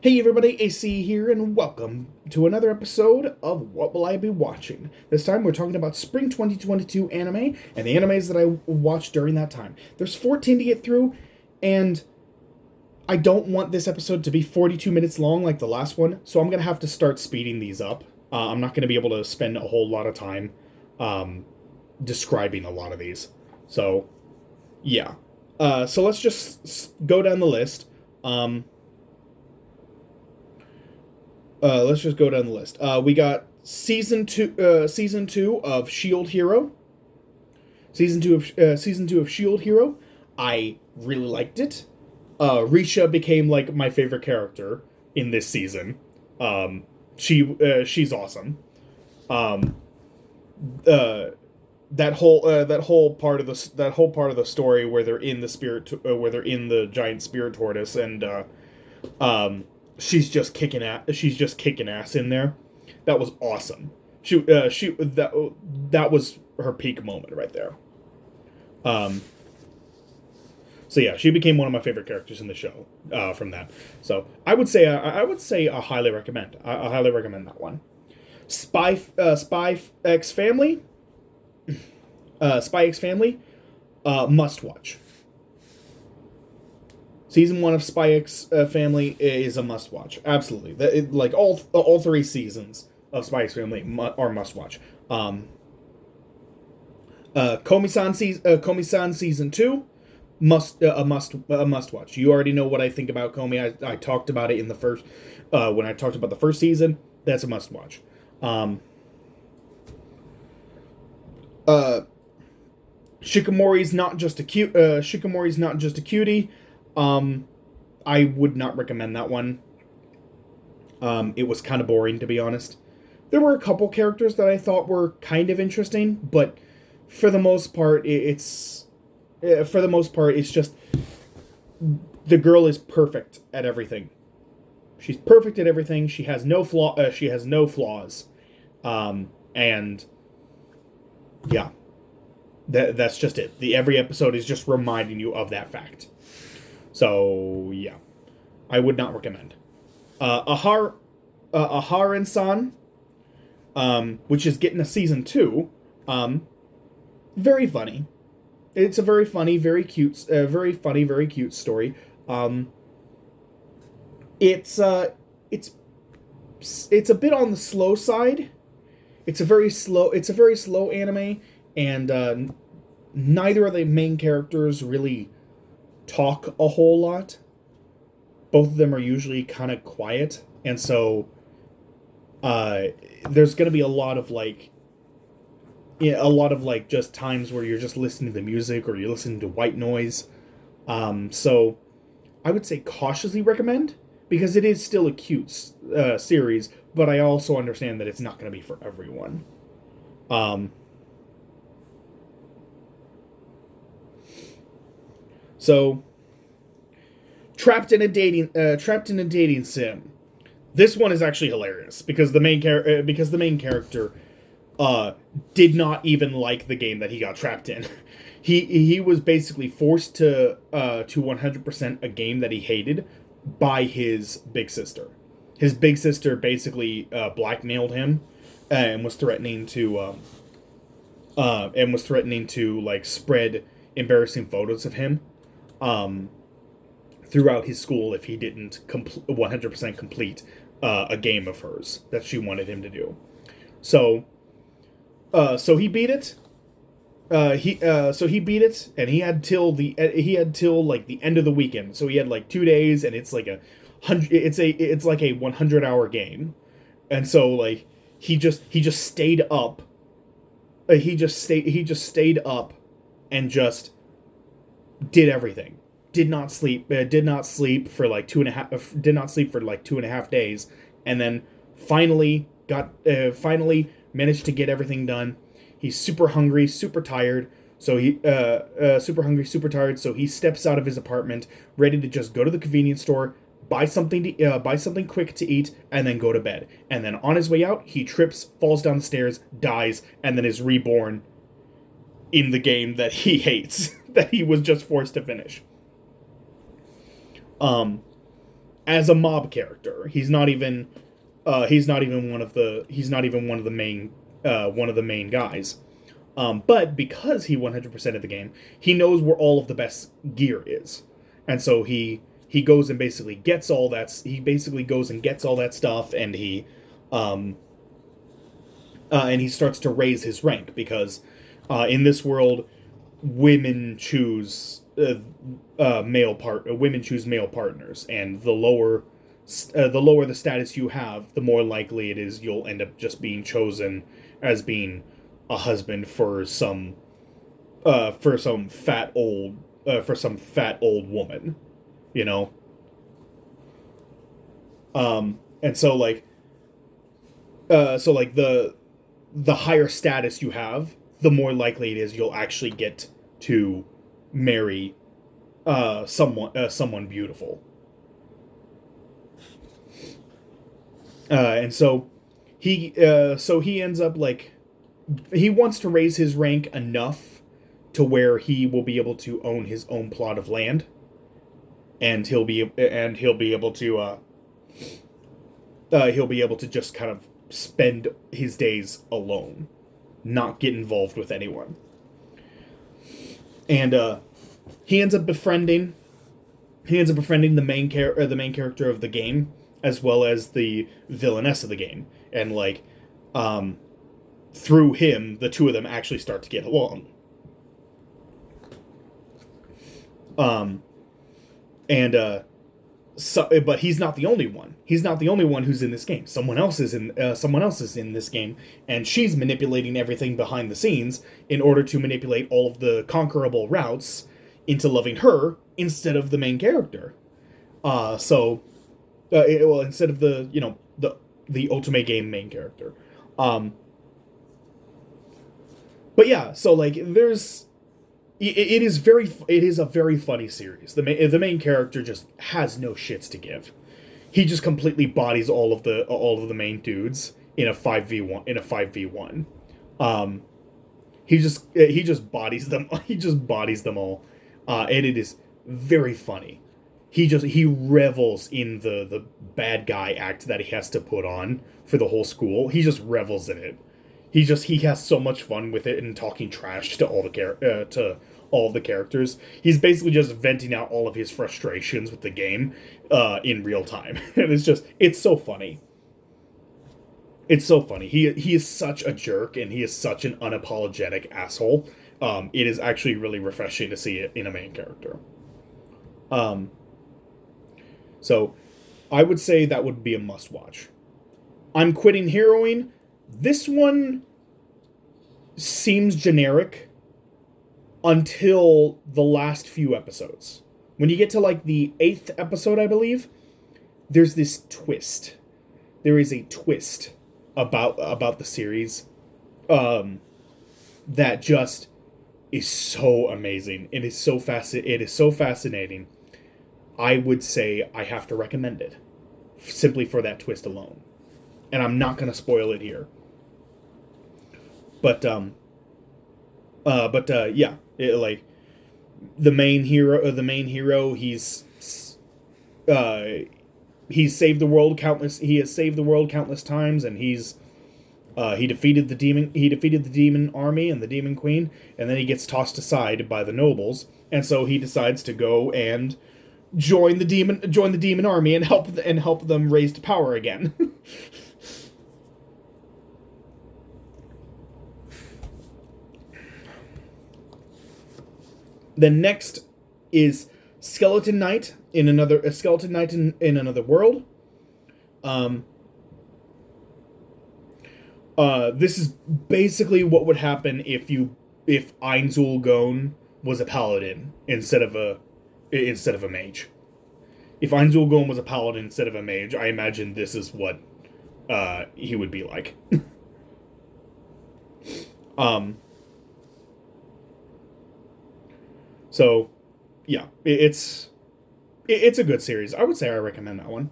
Hey everybody, AC here, and welcome to another episode of What Will I Be Watching? This time we're talking about Spring 2022 anime, and the animes that I watched during that time. There's 14 to get through, and I don't want this episode to be 42 minutes long like the last one, so I'm going to have to start speeding these up. I'm not going to be able to spend a whole lot of time describing a lot of these. So, yeah. So let's just go down the list. Let's just go down the list. We got season two of Shield Hero. Season two of Shield Hero. I really liked it. Risha became like my favorite character in this season. She's awesome. Um, that whole part of the story where they're in the where they're in the giant spirit tortoise, and she's just kicking ass in there. That was awesome. That was her peak moment right there. So yeah, she became one of my favorite characters in the show from that. So I would say I highly recommend. I highly recommend that one. Spy X Family. Spy X Family. Must watch. Season 1 of Spy X Family is a must watch. Absolutely. Like all three seasons of Spy X Family are must watch. Komi-san season 2 a must watch. You already know what I think about Komi. I talked about it in the first when I talked about the first season. That's a must watch. Shikamori's not just a cutie. I would not recommend that one. It was kind of boring, to be honest. There were a couple characters that I thought were kind of interesting, but for the most part, it's just the girl is perfect at everything. She's perfect at everything. She has no flaws, and yeah, that's just it. Every episode is just reminding you of that fact. So yeah, I would not recommend. Aharen-san, which is getting a season 2. Very funny. It's a very funny, very cute, very cute story. It's a bit on the slow side. It's a very slow anime, and neither of the main characters really talk a whole lot. Both of them are usually kind of quiet, and so there's going to be a lot of just times where you're just listening to the music or you're listening to white noise. So I would say cautiously recommend, because it is still a cute series, but I also understand that it's not going to be for everyone. So, trapped in a dating sim. This one is actually hilarious because the main character did not even like the game that he got trapped in. He was basically forced to 100% a game that he hated by his big sister. His big sister basically blackmailed him and was threatening to like spread embarrassing photos of him throughout his school if he didn't 100% complete a game of hers that she wanted him to do. So he beat it. He beat it, and he had till like the end of the weekend. So he had like 2 days, and it's like it's like a 100-hour game, and so like he just stayed up. He just stayed up, and just did everything. Did not sleep for like 2.5 days, and then finally managed to get everything done. He's super hungry, super tired. So he steps out of his apartment, ready to just go to the convenience store, buy something quick to eat, and then go to bed. And then on his way out, he trips, falls down the stairs, dies, and then is reborn in the game that he hates, that he was just forced to finish. as a mob character. He's not even one of the main guys. But because he 100% of the game, he knows where all of the best gear is, and so he goes and basically gets all that. He basically goes and gets all that stuff, um, and he starts to raise his rank because in this world, women choose women choose male partners, and the lower the status you have, the more likely it is you'll end up just being chosen as being a husband for some fat old woman, you know. And so like the higher status you have, the more likely it is you'll actually get to marry someone beautiful. And so he ends up like he wants to raise his rank enough to where he will be able to own his own plot of land, and he'll be able to he'll be able to just kind of spend his days alone, not get involved with anyone. And he ends up befriending the main character of the game, as well as the villainess of the game, and like through him, the two of them actually start to get along. And but he's not the only one. He's not the only one who's in this game. Someone else is in this game, and she's manipulating everything behind the scenes in order to manipulate all of the conquerable routes into loving her instead of the main character. Instead of the Ultimate game main character. But yeah, so like it is a very funny series. The main character just has no shits to give. He just completely bodies all of the main dudes in a 5v1. He just bodies them. He just bodies them all. And it is very funny. He revels in the bad guy act that he has to put on for the whole school. He just revels in it. He has so much fun with it and talking trash to all the characters. He's basically just venting out all of his frustrations with the game in real time. And it's so funny. It's so funny. He is such a jerk, and he is such an unapologetic asshole. It is actually really refreshing to see it in a main character. So I would say that would be a must watch. I'm quitting heroing. This one seems generic until the last few episodes. When you get to like the 8th episode, I believe, there's this twist. There is a twist about the series that just is so amazing. It is so fascinating. I would say I have to recommend it simply for that twist alone. And I'm not going to spoil it here. But yeah, like the main hero, he's saved the world countless times, and he defeated the demon army and the demon queen, and then he gets tossed aside by the nobles, and so he decides to go and join the demon army and help them raise to power again. Then next is Skeleton Knight in another world. This is basically what would happen if Ainzul Gone was a paladin instead of a mage. If Ainzul Gone was a paladin instead of a mage, I imagine this is what he would be like. So, yeah, it's a good series. I would say I recommend that one.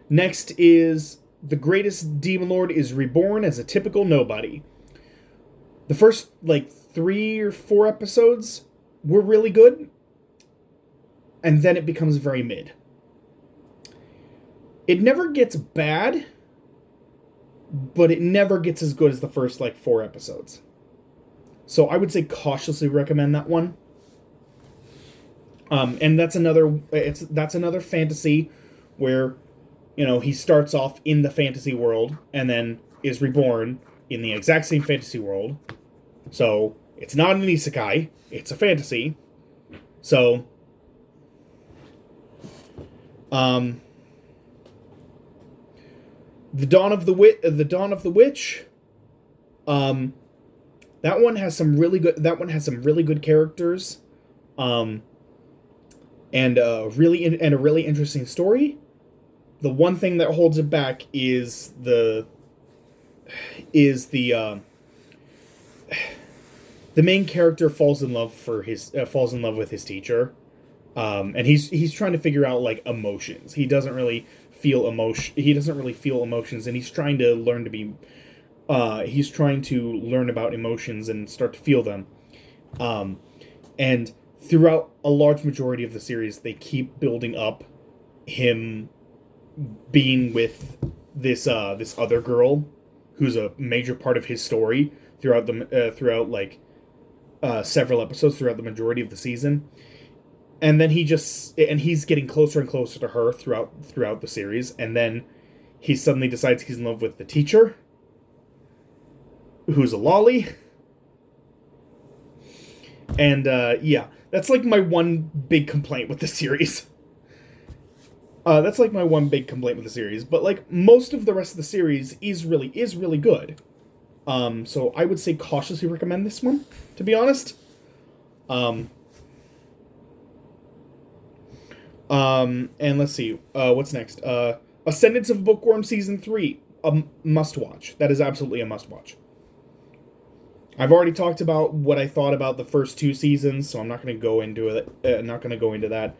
Next is The Greatest Demon Lord is Reborn as a Typical Nobody. The first, 3 or 4 episodes were really good. and then it becomes very mid. It never gets bad, but it never gets as good as the first, like, 4 episodes. So I would say cautiously recommend that one. And that's another fantasy where, he starts off in the fantasy world and then is reborn in the exact same fantasy world. So it's not an isekai, it's a fantasy. So, The Dawn of the Witch. That one has some really good characters, and a really interesting story. The one thing that holds it back is the main character falls in love with his teacher, and he's trying to figure out, like, emotions. He doesn't really feel emotions, and he's trying to learn about emotions and start to feel them. And throughout a large majority of the series, they keep building up him being with this other girl who's a major part of his story throughout several episodes throughout the majority of the season. And then he's getting closer and closer to her throughout the series, and then he suddenly decides he's in love with the teacher, who's a lolly. And yeah, that's like my one big complaint with the series. But like most of the rest of the series is really good. So I would say cautiously recommend this one, to be honest. And let's see, what's next? Ascendance of Bookworm Season 3, a must-watch. That is absolutely a must-watch. I've already talked about what I thought about the first 2 seasons, so I'm not going to go into it. That.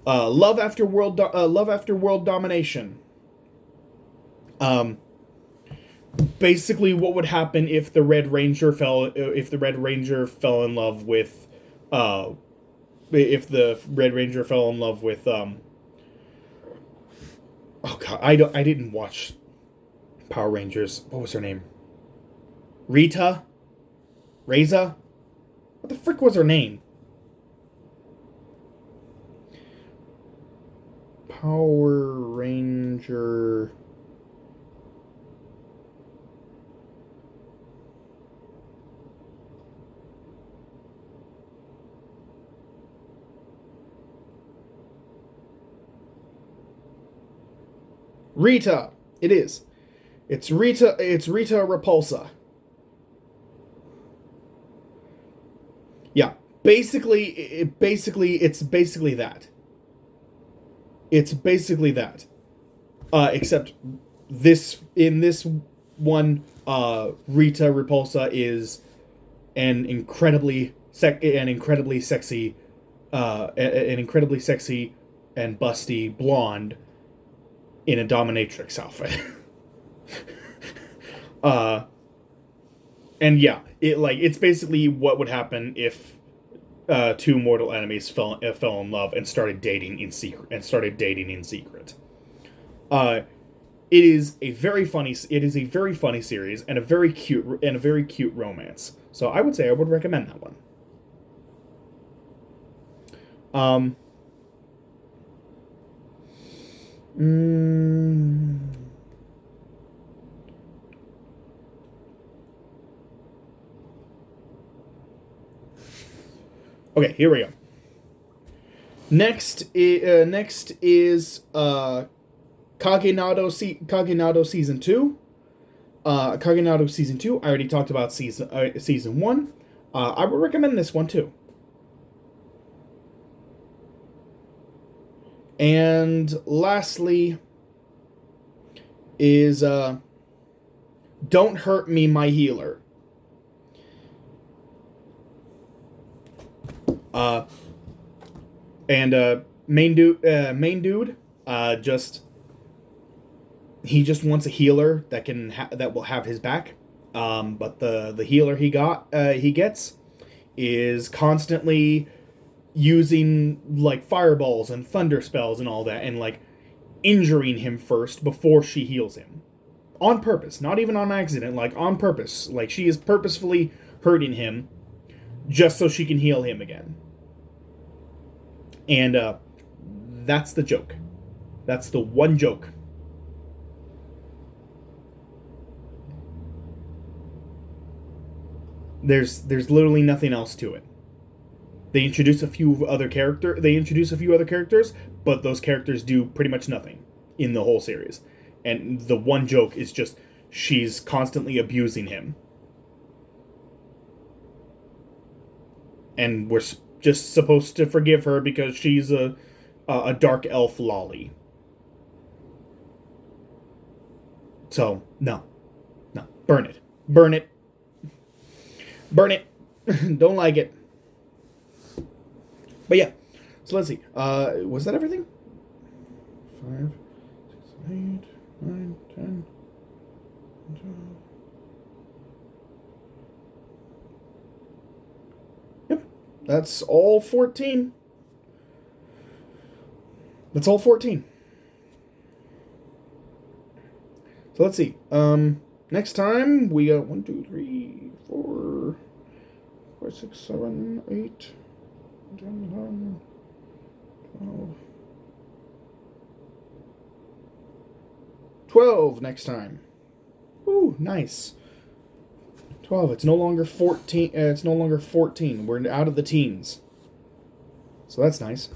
Love After World Domination. Basically, what would happen if the Red Ranger fell in love with, oh god, I didn't watch Power Rangers. What was her name? Rita? Reza? What the frick was her name? Power Ranger... Rita! It is. It's Rita Repulsa. Yeah. It's basically that. Except in this one, Rita Repulsa is an incredibly sexy and busty blonde in a dominatrix outfit. And yeah, it's basically what would happen if 2 mortal enemies fell in love and started dating in secret. It is a very funny series and a very cute romance. So I would say I would recommend that one. Okay, here we go. Next is Kagenado Season 2. Kagenado Season 2, I already talked about Season 1. I would recommend this one too. And lastly is Don't Hurt Me, My Healer. Main dude he just wants a healer that will have his back. But the healer he gets is constantly using like fireballs and thunder spells and all that, and like injuring him first before she heals him. On purpose, not even on accident, like on purpose. Like she is purposefully hurting him just so she can heal him again. And that's the joke. That's the one joke. There's literally nothing else to it. They introduce a few other characters, but those characters do pretty much nothing in the whole series. And the one joke is just she's constantly abusing him. And we're just supposed to forgive her because she's a dark elf lolly. So, no. Burn it. Burn it. Burn it. Don't like it. But yeah. So let's see. Was that everything? 5, 6, 8, 9, 10, 12. Yep. That's all 14. That's all 14. So let's see. Next time we got 1, 2, 3, 4, 5, 6, 7, 8, 10, 11, 12. 12 next time. Ooh, nice. 12. It's no longer 14. It's no longer 14. We're out of the teens. So that's nice.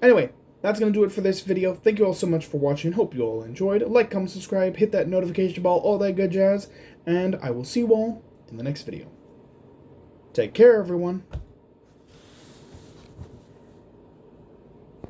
Anyway, that's going to do it for this video. Thank you all so much for watching. Hope you all enjoyed. Like, comment, subscribe, hit that notification bell, all that good jazz. And I will see you all in the next video. Take care, everyone.